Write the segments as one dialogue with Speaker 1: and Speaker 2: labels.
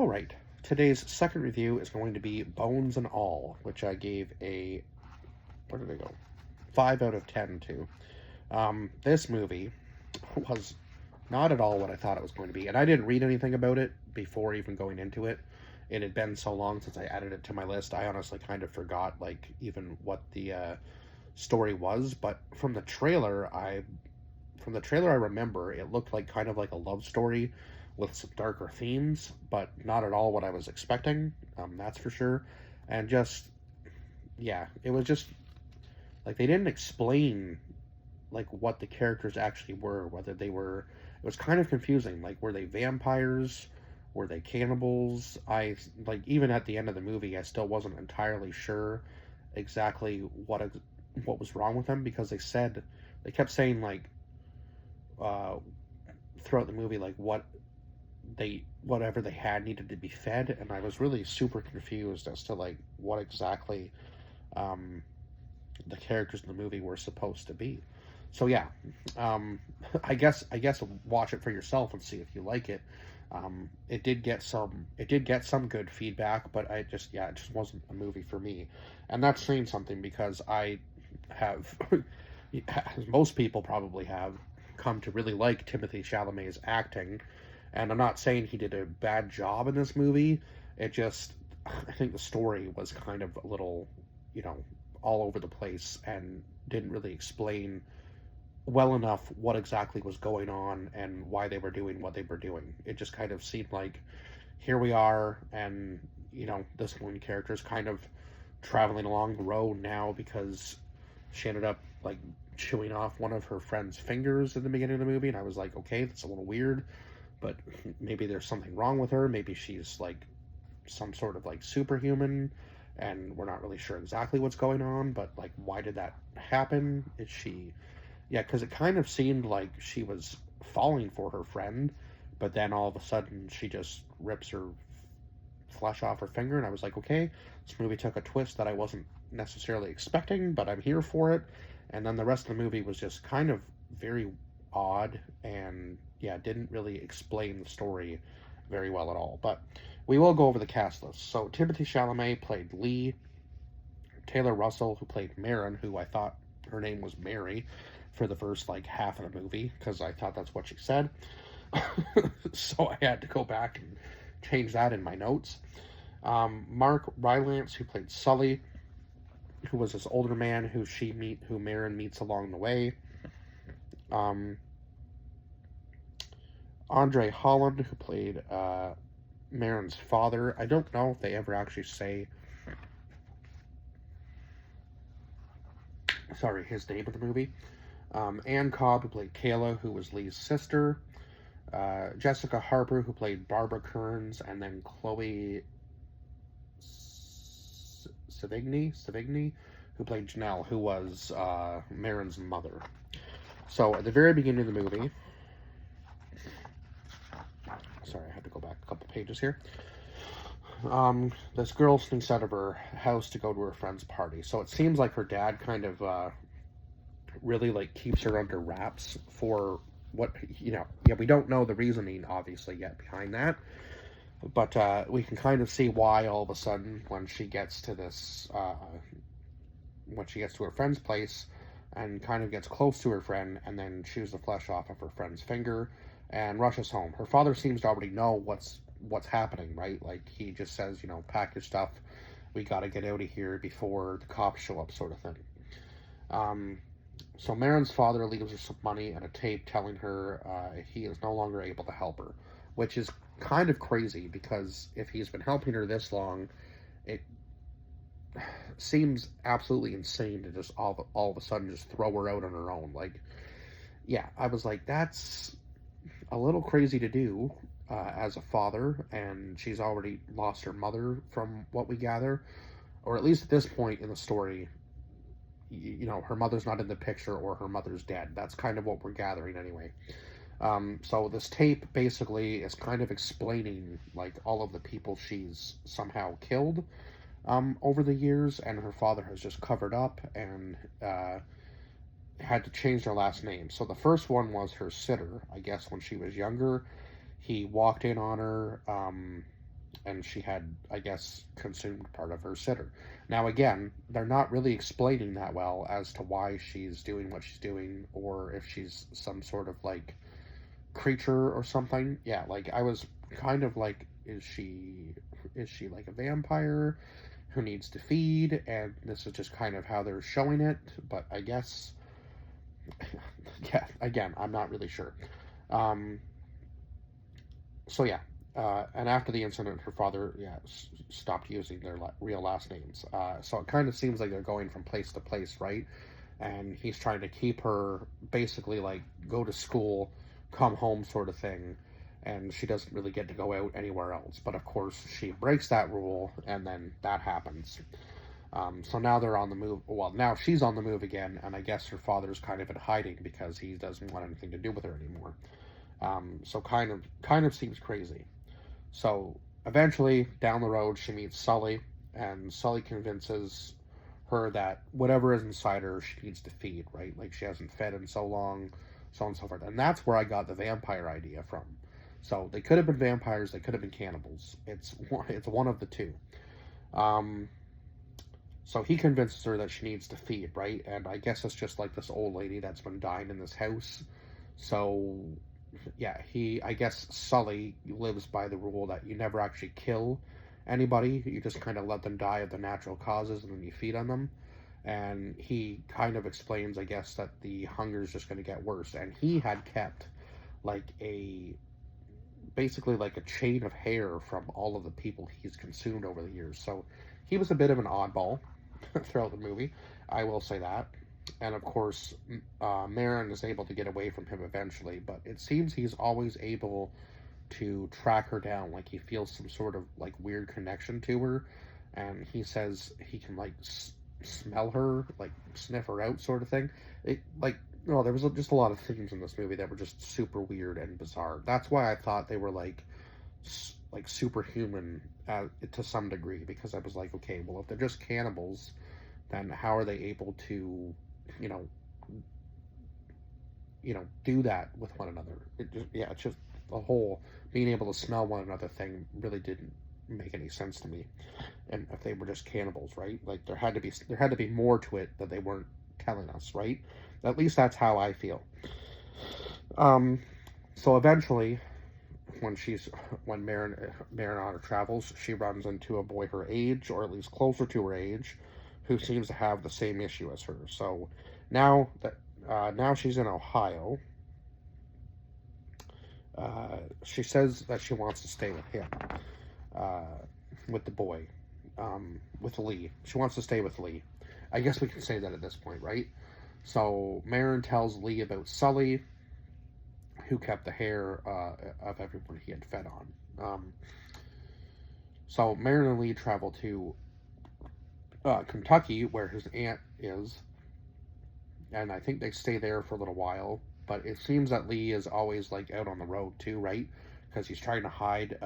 Speaker 1: All right. Today's second review is going to be Bones and All, which I gave a, where did I go? 5 out of 10 to. This movie was not at all what I thought it was going to be, and I didn't read anything about it before even going into it. It had been so long since I added it to my list, I honestly kind of forgot, like, even what the story was. But from the trailer I remember, it looked like kind of like a love story with some darker themes, but not at all what I was expecting. That's for sure. And just, yeah, it was just like they didn't explain like what the characters actually were, whether they were. It was kind of confusing. Like, were they vampires? Were they cannibals? I like even at the end of the movie, I still wasn't entirely sure exactly what was wrong with them because they kept saying like uh, throughout the movie like whatever they had needed to be fed, and I was really super confused as to like what exactly um, the characters in the movie were supposed to be. So yeah, um, I guess watch it for yourself and see if you like it. It did get some good feedback, but it just wasn't a movie for me, and that's saying something because I have, as most people probably have, come to really like Timothy Chalamet's acting, and I'm not saying he did a bad job in this movie. It just, I think the story was kind of a little, you know, all over the place and didn't really explain well enough what exactly was going on and why they were doing what they were doing. It just kind of seemed like here we are, and this one character is kind of traveling along the road now because she ended up like chewing off one of her friend's fingers in the beginning of the movie, and I was like, okay, that's a little weird, but maybe there's something wrong with her. Maybe she's like some sort of like superhuman, and we're not really sure exactly what's going on. But like, why did that happen? Is she Yeah, because it kind of seemed like she was falling for her friend, but then all of a sudden she just rips her flesh off her finger, and I was like, okay, this movie took a twist that I wasn't necessarily expecting, but I'm here for it. And then the rest of the movie was just kind of very odd, and yeah, didn't really explain the story very well at all. But we will go over the cast list. So Timothy Chalamet played Lee. Taylor Russell, who played Marin, who I thought her name was Mary for the first like half of the movie because I thought that's what she said. So I had to go back and change that in my notes. Mark Rylance, who played Sully, who was this older man who Marin meets along the way. Um, Andre Holland, who played Marin's father. I don't know if they ever actually say his name in the movie. Ann Cobb, who played Kayla, who was Lee's sister. Jessica Harper, who played Barbara Kearns, and then Chloe Savigny, who played Janelle, who was Marin's mother. So at the very beginning of the movie, sorry, I had to go back a couple pages here. This girl sneaks out of her house to go to her friend's party. So it seems like her dad kind of really like keeps her under wraps for what we don't know the reasoning obviously yet behind that, but we can kind of see why all of a sudden when she gets to her friend's place and kind of gets close to her friend and then chews the flesh off of her friend's finger and rushes home. Her father seems to already know what's happening, right? Like, he just says, pack your stuff, we got to get out of here before the cops show up, sort of thing. So Marin's father leaves her some money and a tape telling her he is no longer able to help her, which is kind of crazy because if he's been helping her this long, it seems absolutely insane to just all of a sudden just throw her out on her own. Like, yeah, I was like, that's a little crazy to do as a father, and she's already lost her mother from what we gather, or at least at this point in the story. Her mother's not in the picture, or her mother's dead. That's kind of what we're gathering anyway. So this tape basically is kind of explaining like all of the people she's somehow killed over the years, and her father has just covered up and had to change their last name. So the first one was her sitter, I guess, when she was younger. He walked in on her and she had, I guess, consumed part of her sitter. Now, again, they're not really explaining that well as to why she's doing what she's doing, or if she's some sort of like creature or something. Yeah, like I was kind of like, is she like a vampire who needs to feed? And this is just kind of how they're showing it. But I guess, yeah, again, I'm not really sure. Um, so yeah, and after the incident, her father, yeah, stopped using their real last names. So it kind of seems like they're going from place to place, right? And he's trying to keep her basically like go to school, come home sort of thing, and she doesn't really get to go out anywhere else. But of course, she breaks that rule, and then that happens. So now they're on the move. Well, now she's on the move again, and I guess her father's kind of in hiding because he doesn't want anything to do with her anymore. So kind of seems crazy. So eventually, down the road, she meets Sully, and Sully convinces her that whatever is inside her, she needs to feed, right? Like she hasn't fed in so long, so on and so forth. And that's where I got the vampire idea from. So they could have been vampires, they could have been cannibals. It's one of the two. Um, so he convinces her that she needs to feed, right? And I guess it's just like this old lady that's been dying in this house. So yeah, I guess Sully lives by the rule that you never actually kill anybody. You just kind of let them die of the natural causes and then you feed on them. And he kind of explains, I guess, that the hunger is just going to get worse. And he had kept like basically like a chain of hair from all of the people he's consumed over the years. So he was a bit of an oddball throughout the movie. I will say that. And of course, Marin is able to get away from him eventually, but it seems he's always able to track her down. Like he feels some sort of like weird connection to her, and he says he can like smell her, like sniff her out, sort of thing. It like no, there was just a lot of things in this movie that were just super weird and bizarre. That's why I thought they were like superhuman to some degree, because I was like, okay, well, if they're just cannibals, then how are they able to, you know, do that with one another? It's just the whole being able to smell one another thing really didn't make any sense to me. And if they were just cannibals, right? Like there had to be more to it that they weren't telling us, right? At least that's how I feel. Um, so eventually, when Marinata travels, she runs into a boy her age, or at least closer to her age, who seems to have the same issue as her. So now she's in Ohio. She says that she wants to stay with him, uh, with the boy, with Lee. She wants to stay with Lee. I guess we can say that at this point, right? So Marin tells Lee about Sully, who kept the hair of everyone he had fed on. So Marin and Lee travel to Kentucky, where his aunt is, and I think they stay there for a little while. But it seems that Lee is always like out on the road too, right? Because he's trying to hide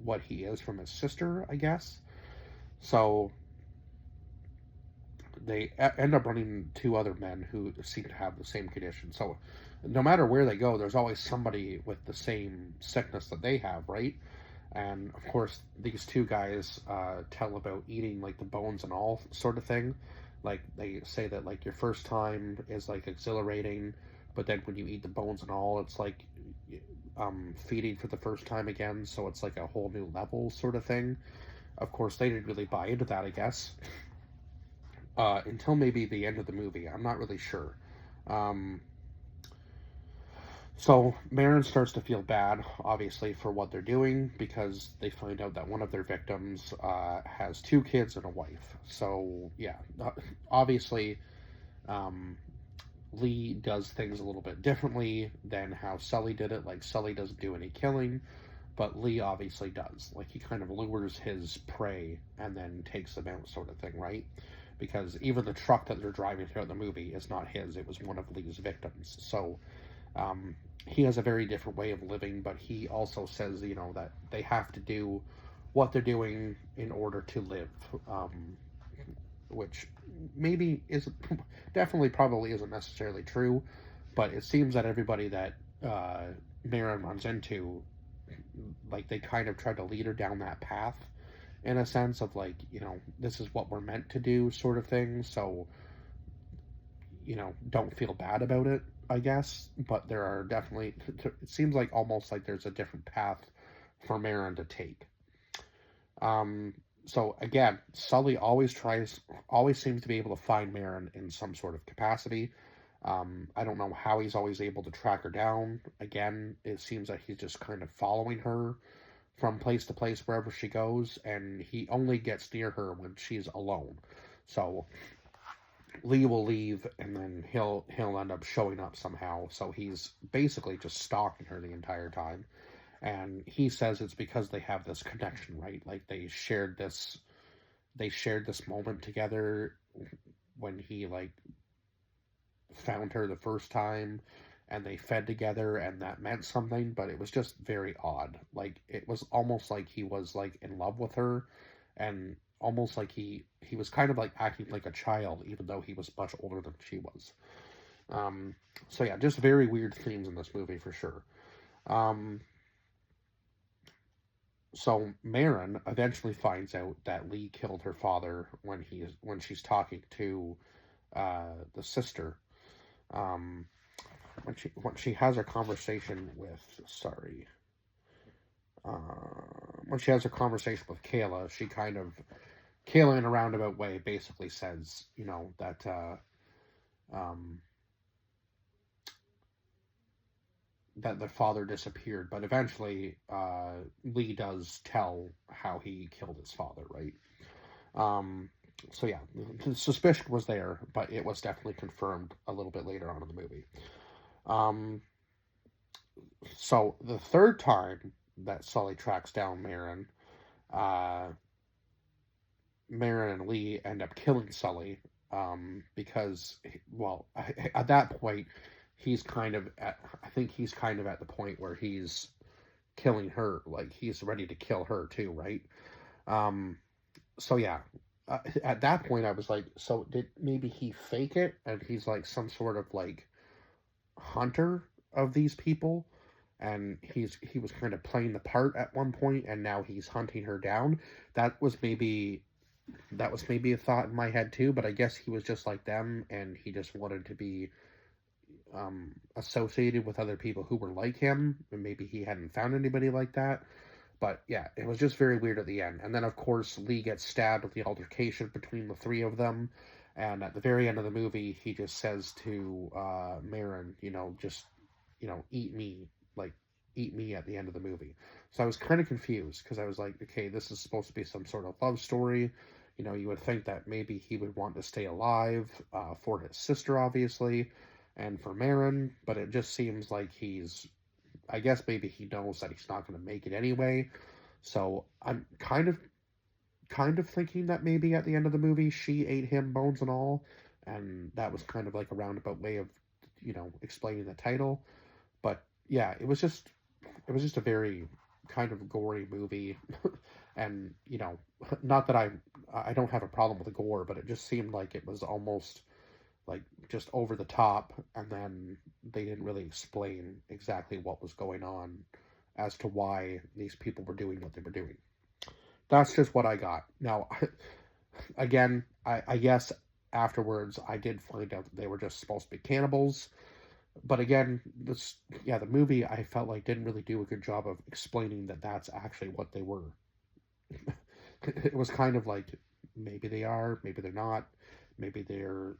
Speaker 1: what he is from his sister, I guess. So they end up running two other men who seem to have the same condition. So no matter where they go, there's always somebody with the same sickness that they have, right? And of course, these two guys tell about eating like the bones and all sort of thing. Like they say that like your first time is like exhilarating, but then when you eat the bones and all, it's like feeding for the first time again. So it's like a whole new level sort of thing. Of course, they didn't really buy into that, I guess, until maybe the end of the movie. I'm not really sure. So Marin starts to feel bad, obviously, for what they're doing, because they find out that one of their victims has two kids and a wife. So yeah, obviously, Lee does things a little bit differently than how Sully did it. Like Sully doesn't do any killing, but Lee obviously does. Like he kind of lures his prey and then takes them out, sort of thing, right? Because even the truck that they're driving throughout the movie is not his; it was one of Lee's victims. So he has a very different way of living, but he also says, that they have to do what they're doing in order to live, which maybe isn't, definitely probably isn't necessarily true, but it seems that everybody that Marin runs into like they kind of tried to lead her down that path in a sense of like, this is what we're meant to do, sort of thing. So, don't feel bad about it, I guess. But there are definitely, it seems like almost like there's a different path for Marin to take. So again, Sully always seems to be able to find Marin in some sort of capacity. I don't know how he's always able to track her down. Again, it seems like he's just kind of following her from place to place wherever she goes, and he only gets near her when she's alone. So Lee will leave, and then he'll end up showing up somehow. So he's basically just stalking her the entire time. And he says it's because they have this connection, right? Like they shared this moment together when he like found her the first time, and they fed together, and that meant something. But it was just very odd. Like it was almost like he was like in love with her, and almost like he was kind of like acting like a child, even though he was much older than she was. So yeah, just very weird themes in this movie for sure. So Marin eventually finds out that Lee killed her father when she's talking to the sister. When she has a conversation with when she has a conversation with Kayla, Kayla in a roundabout way basically says, that that the father disappeared, but eventually Lee does tell how he killed his father, right? So yeah, the suspicion was there, but it was definitely confirmed a little bit later on in the movie. So the third time that Sully tracks down Marin, Marin and Lee end up killing Sully, because, well, at that point, I think he's kind of at the point where he's killing her, like he's ready to kill her too, right? So yeah, at that point I was like, so did maybe he fake it, and he's like some sort of like hunter of these people, and he was kind of playing the part at one point, and now he's hunting her down. That was maybe a thought in my head too, but I guess he was just like them, and he just wanted to be associated with other people who were like him, and maybe he hadn't found anybody like that. But yeah, it was just very weird at the end. And then of course Lee gets stabbed with the altercation between the three of them, and at the very end of the movie he just says to Marin, just eat me, like eat me at the end of the movie. So I was kind of confused, because I was like, okay, this is supposed to be some sort of love story. You would think that maybe he would want to stay alive for his sister, obviously, and for Marin, but it just seems like I guess maybe he knows that he's not going to make it anyway. So I'm kind of thinking that maybe at the end of the movie she ate him, bones and all, and that was kind of like a roundabout way of explaining the title. But yeah, it was just a very kind of gory movie. And not that I don't have a problem with the gore, but it just seemed like it was almost like just over the top, and then they didn't really explain exactly what was going on as to why these people were doing what they were doing. That's just what I got. Now, again, I guess afterwards I did find out that they were just supposed to be cannibals. But again, the movie I felt like didn't really do a good job of explaining that that's actually what they were. It was kind of like, maybe they are, maybe they're not, maybe they're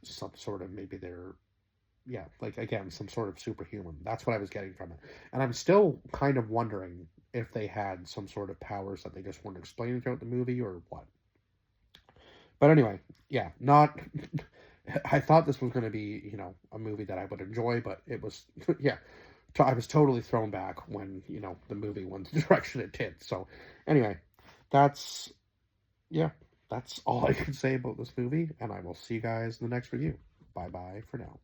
Speaker 1: like, again, some sort of superhuman. That's what I was getting from it. And I'm still kind of wondering if they had some sort of powers that they just weren't explaining throughout the movie, or what. But anyway, yeah, not. I thought this was going to be, a movie that I would enjoy, but it was, yeah, I was totally thrown back when, the movie went the direction it did. So, anyway, that's all I can say about this movie, and I will see you guys in the next review. Bye bye for now.